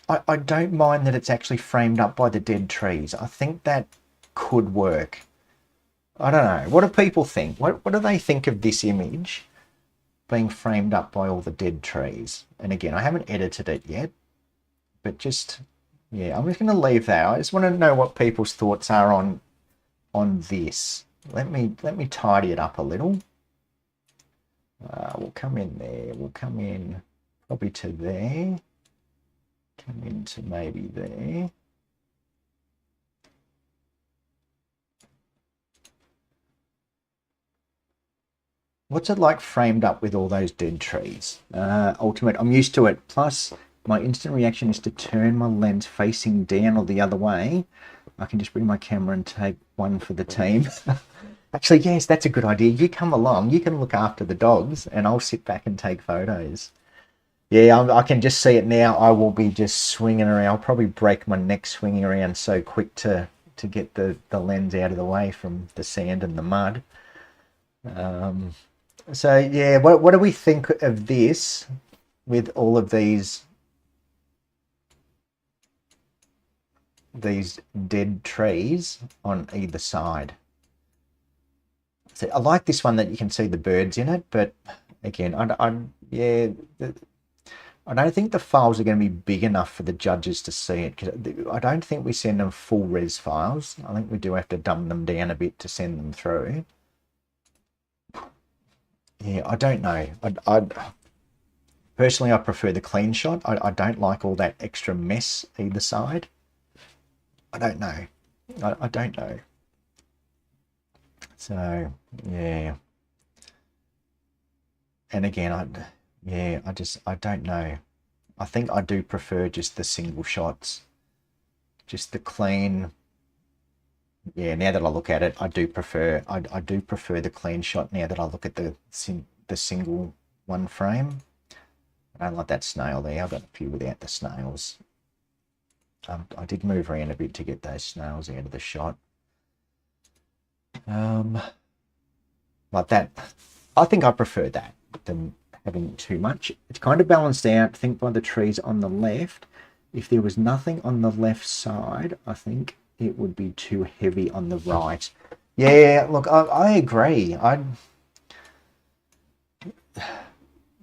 I don't mind that it's actually framed up by the dead trees. I think that could work. I don't know. What do people think? What do they think of this image being framed up by all the dead trees? And again, I haven't edited it yet, but just, yeah, I'm just going to leave that. I just want to know what people's thoughts are on this. Let me tidy it up a little. We'll come in there. We'll come in probably to there. Come into maybe there. What's it like framed up with all those dead trees? Ultimate, I'm used to it. Plus, my instant reaction is to turn my lens facing down or the other way. I can just bring my camera and take one for the team. Actually, yes, that's a good idea. You come along, you can look after the dogs, and I'll sit back and take photos. Yeah, I can just see it now. I will be just swinging around. I'll probably break my neck swinging around so quick to get the lens out of the way from the sand and the mud. So yeah, what do we think of this with all of these dead trees on either side? So I like this one that you can see the birds in it, but again, yeah, I don't think the files are going to be big enough for the judges to see it, because I don't think we send them full res files. I think we do have to dumb them down a bit to send them through. Yeah, I don't know. Personally, I prefer the clean shot. I don't like all that extra mess either side. I don't know. I don't know. So yeah, and again, I don't know. I think I do prefer just the single shots, just the clean. Yeah, now that I look at it, I do prefer the clean shot now that I look at the single one frame. I don't like that snail there. I've got a few without the snails. I did move around a bit to get those snails out of the shot. Like that, I think I prefer that than having too much. It's kind of balanced out, I think, by the trees on the left. If there was nothing on the left side, I think it would be too heavy on the right. Yeah, look, I agree.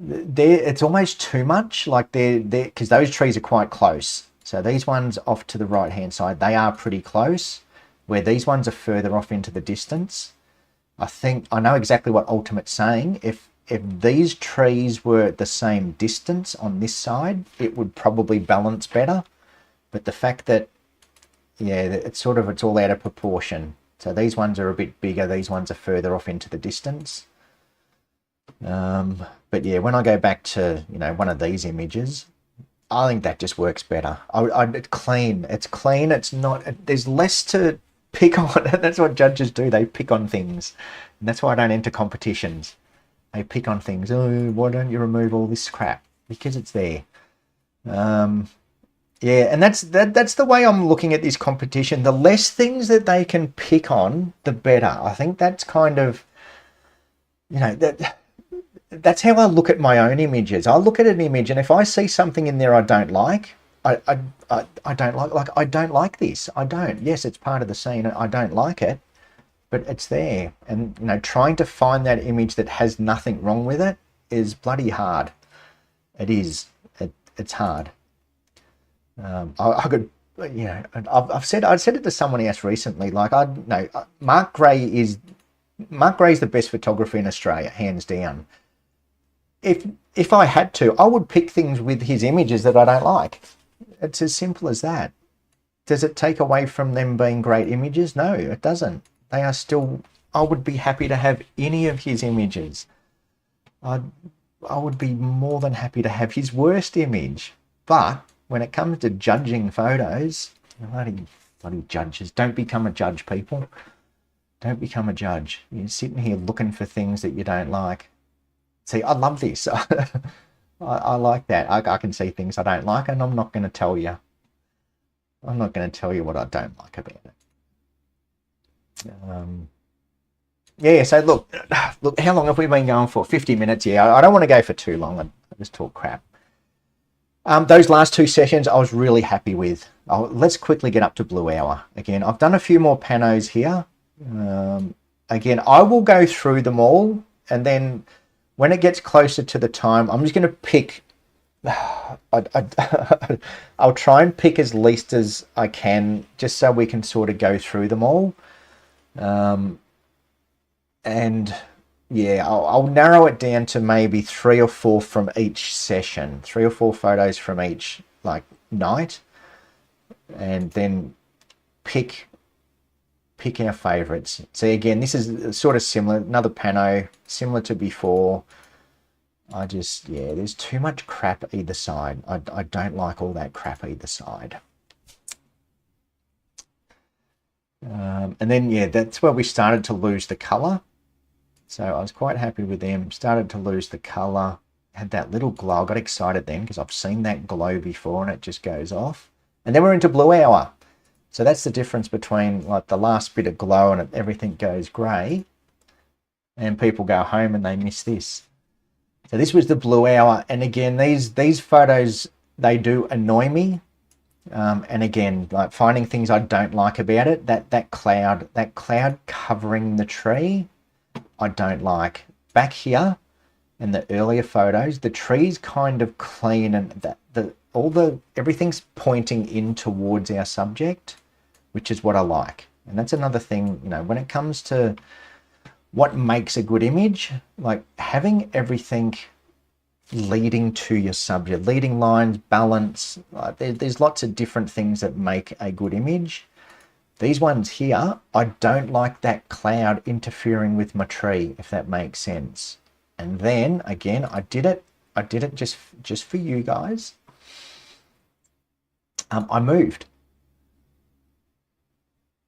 It's almost too much. Like they're because those trees are quite close. So these ones off to the right hand side, they are pretty close. Where these ones are further off into the distance. I think I know exactly what Ultimate's saying. If these trees were the same distance on this side, it would probably balance better. But the fact that, yeah, it's all out of proportion. So these ones are a bit bigger, these ones are further off into the distance. But yeah, when I go back to, you know, one of these images, I think that just works better. It's clean. It's not, there's less to pick on. That's what judges do. They pick on things. And that's why I don't enter competitions. They pick on things. Oh, why don't you remove all this crap? Because it's there. Yeah, and that's the way I'm looking at this competition. The less things that they can pick on, the better. I think that's kind of, you know, that's how I look at my own images. I look at an image, and if I see something in there I don't like, I don't like this. I don't. Yes, it's part of the scene. I don't like it, but it's there. And, you know, trying to find that image that has nothing wrong with it is bloody hard. It is. It's hard. I could, you know, I've said it to someone else recently. Like, Mark Gray is the best photographer in Australia, hands down. If I had to, I would pick things with his images that I don't like. It's as simple as that. Does it take away from them being great images? No, it doesn't. They are still, I would be happy to have any of his images. I would be more than happy to have his worst image. But when it comes to judging photos, bloody judges, don't become a judge, people. Don't become a judge. You're sitting here looking for things that you don't like. See, I love this. I like that. I can see things I don't like, and I'm not going to tell you. I'm not going to tell you what I don't like about it. Yeah, so look, how long have we been going for? 50 minutes, yeah. I don't want to go for too long. I just talk crap. Those last two sessions I was really happy with. Let's quickly get up to Blue Hour. Again, I've done a few more panos here. Again, I will go through them all, and then when it gets closer to the time, I'm just going to pick. I'll try and pick as least as I can, just so we can sort of go through them all. And yeah, I'll narrow it down to maybe 3 or 4 from each session, 3 or 4 photos from each like night, and then pick our favorites. See, again, this is sort of similar, another pano, similar to before. I just, yeah, there's too much crap either side. I don't like all that crap either side. And then, yeah, that's where we started to lose the color. So I was quite happy with them. Started to lose the color. Had that little glow. I got excited then because I've seen that glow before and it just goes off. And then we're into blue hour. So that's the difference between like the last bit of glow and everything goes grey. And people go home and they miss this. So this was the blue hour. And again, these photos, they do annoy me. And again, like finding things I don't like about it, that cloud covering the tree, I don't like. Back here in the earlier photos, the tree's kind of clean and everything's pointing in towards our subject, which is what I like. And that's another thing, you know, when it comes to what makes a good image, like having everything leading to your subject, leading lines, balance, there's lots of different things that make a good image. These ones here, I don't like that cloud interfering with my tree, if that makes sense. And then again, I did it just for you guys. I moved.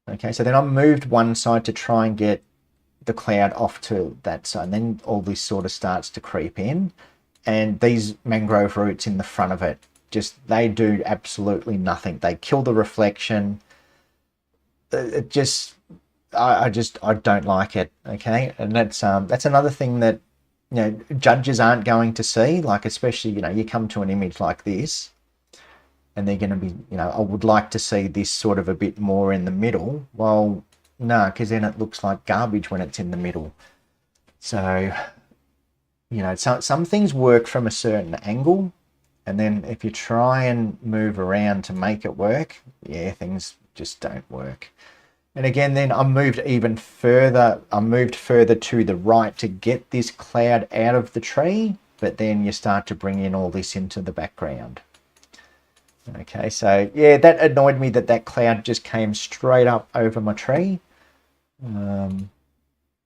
Okay, so then I moved one side to try and get the cloud off to that side, and then all this sort of starts to creep in. And these mangrove roots in the front of it, they do absolutely nothing. They kill the reflection. It just, I don't like it. Okay, and that's another thing that, you know, judges aren't going to see. Like, especially, you know, you come to an image like this, and they're going to be, you know, I would like to see this sort of a bit more in the middle. Well, no, because then it looks like garbage when it's in the middle. So, you know, some things work from a certain angle, and then if you try and move around to make it work, yeah, things just don't work. And again, then I moved even further. I moved further to the right to get this cloud out of the tree, but then you start to bring in all this into the background. Okay, so yeah, that annoyed me that cloud just came straight up over my tree.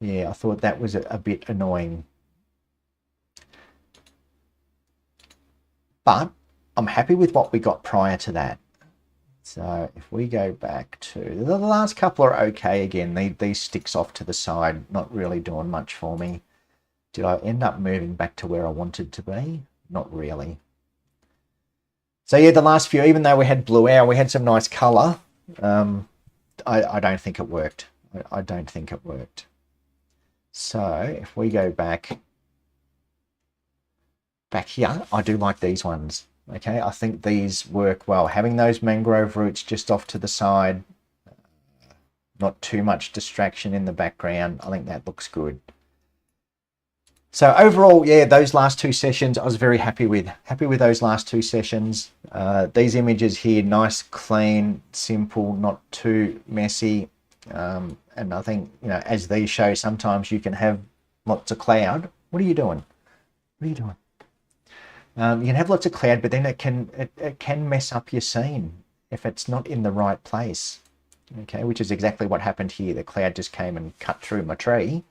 Yeah, I thought that was a bit annoying. But I'm happy with what we got prior to that. So if we go back to the last couple are okay again. These sticks off to the side, not really doing much for me. Did I end up moving back to where I wanted to be? Not really. So yeah, the last few, even though we had blue hour, we had some nice color. I don't think it worked. I don't think it worked. So if we go back here, I do like these ones. Okay, I think these work well. Having those mangrove roots just off to the side, not too much distraction in the background. I think that looks good. So overall, yeah, those last two sessions I was very happy with. Happy with those last two sessions. These images here, nice, clean, simple, not too messy. And I think, you know, as these show, sometimes you can have lots of cloud. What are you doing? What are you doing? You can have lots of cloud, but then it can mess up your scene if it's not in the right place. Okay, which is exactly what happened here. The cloud just came and cut through my tree.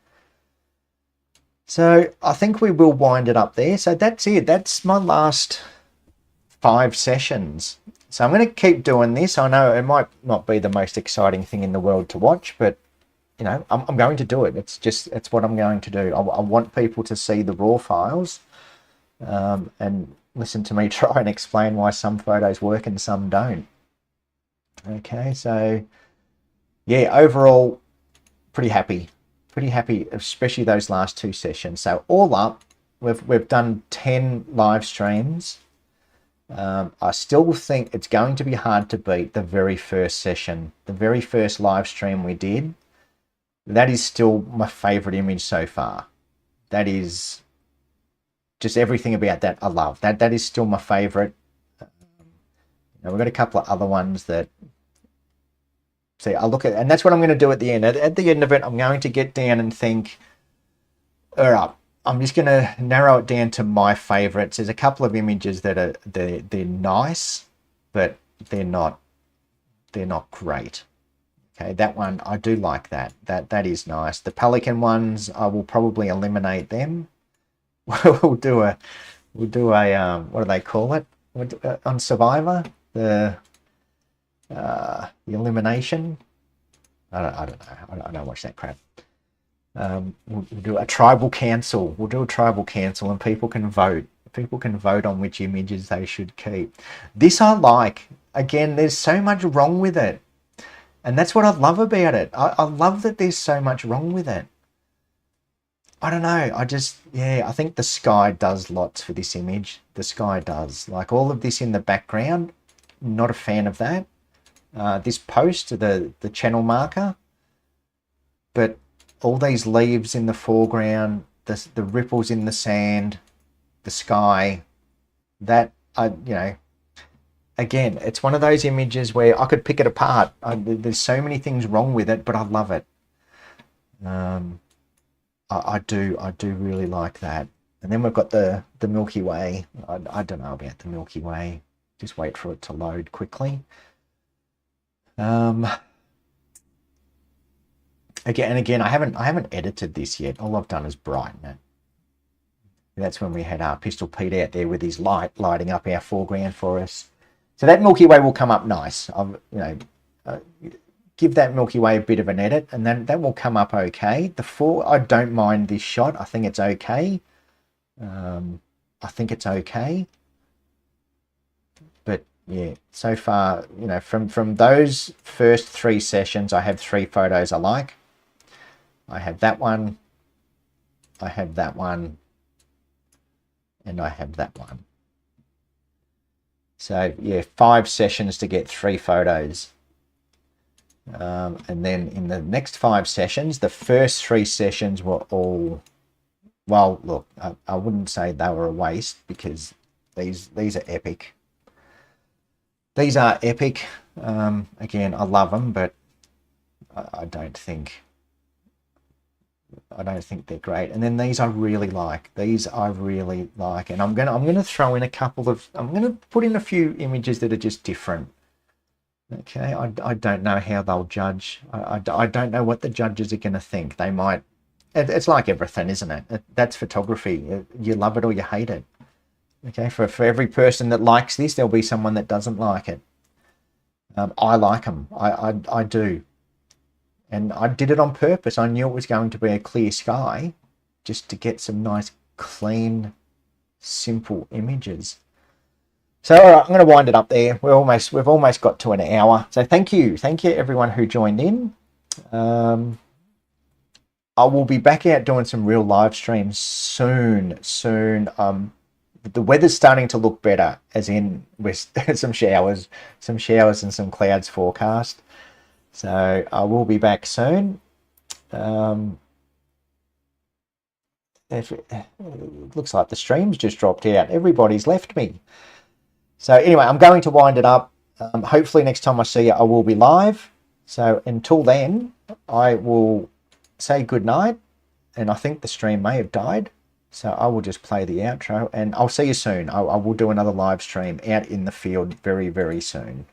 So I think we will wind it up there. So that's it. That's my last 5 sessions. So I'm going to keep doing this. I know it might not be the most exciting thing in the world to watch, but you know, I'm going to do it. It's what I'm going to do. I want people to see the raw files and listen to me try and explain why some photos work and some don't. Okay, so yeah, overall, pretty happy, especially those last 2 sessions. So all up, we've done 10 live streams. I still think it's going to be hard to beat the very first session, the very first live stream we did. That is still my favorite image so far. That is just everything about that I love. That is still my favorite. We've got a couple of other ones that, see, I'll look at, and that's what I'm going to do at the end. At the end of it, I'm going to get down and think, all right, I'm just going to narrow it down to my favorites. There's a couple of images that are, they're nice, but they're not great. Okay, that one, I do like that. That is nice. The pelican ones, I will probably eliminate them. we'll do a what do they call it on Survivor, the elimination. I don't know. I don't watch that crap. We'll do a tribal council. We'll do a tribal council, and people can vote. People can vote on which images they should keep. This I like. Again, there's so much wrong with it, and that's what I love about it. I love that there's so much wrong with it. I don't know. I think the sky does lots for this image. The sky does. Like all of this in the background, not a fan of that. This post, the channel marker, but all these leaves in the foreground, the ripples in the sand, the sky, that, again, it's one of those images where I could pick it apart. There's so many things wrong with it, but I love it. I do really like that. And then we've got the Milky Way. I don't know about the Milky Way. Just wait for it to load quickly. Again, I haven't edited this yet. All I've done is brighten it. That's when we had our Pistol Pete out there with his light lighting up our foreground for us. So that Milky Way will come up nice. Give that Milky Way a bit of an edit, and then that will come up okay. I don't mind this shot. I think it's okay. But yeah, so far, from those first 3 sessions, I have 3 photos I like. I have that one, I have that one, and I have that one. So yeah, 5 sessions to get 3 photos. And then in the next 5 sessions, the first 3 sessions were all, well, look, I wouldn't say they were a waste, because these are epic. These are epic. Again, I love them, but I don't think they're great. And then these I really like. And I'm gonna throw in I'm gonna put in a few images that are just different. Okay, I don't know how they'll judge. I don't know what the judges are going to think. They might. It's like everything, isn't it? That's photography. You love it or you hate it. Okay, for every person that likes this, there'll be someone that doesn't like it. I like them. I do. And I did it on purpose. I knew it was going to be a clear sky, just to get some nice, clean, simple images. So all right, I'm going to wind it up there. We've almost got to an hour. So thank you everyone who joined in. I will be back out doing some real live streams soon. The weather's starting to look better, as in with some showers and some clouds forecast. So I will be back soon. It looks like the stream's just dropped out. Everybody's left me. So anyway, I'm going to wind it up. Hopefully next time I see you, I will be live. So until then, I will say good night. And I think the stream may have died. So I will just play the outro, and I'll see you soon. I will do another live stream out in the field very, very soon.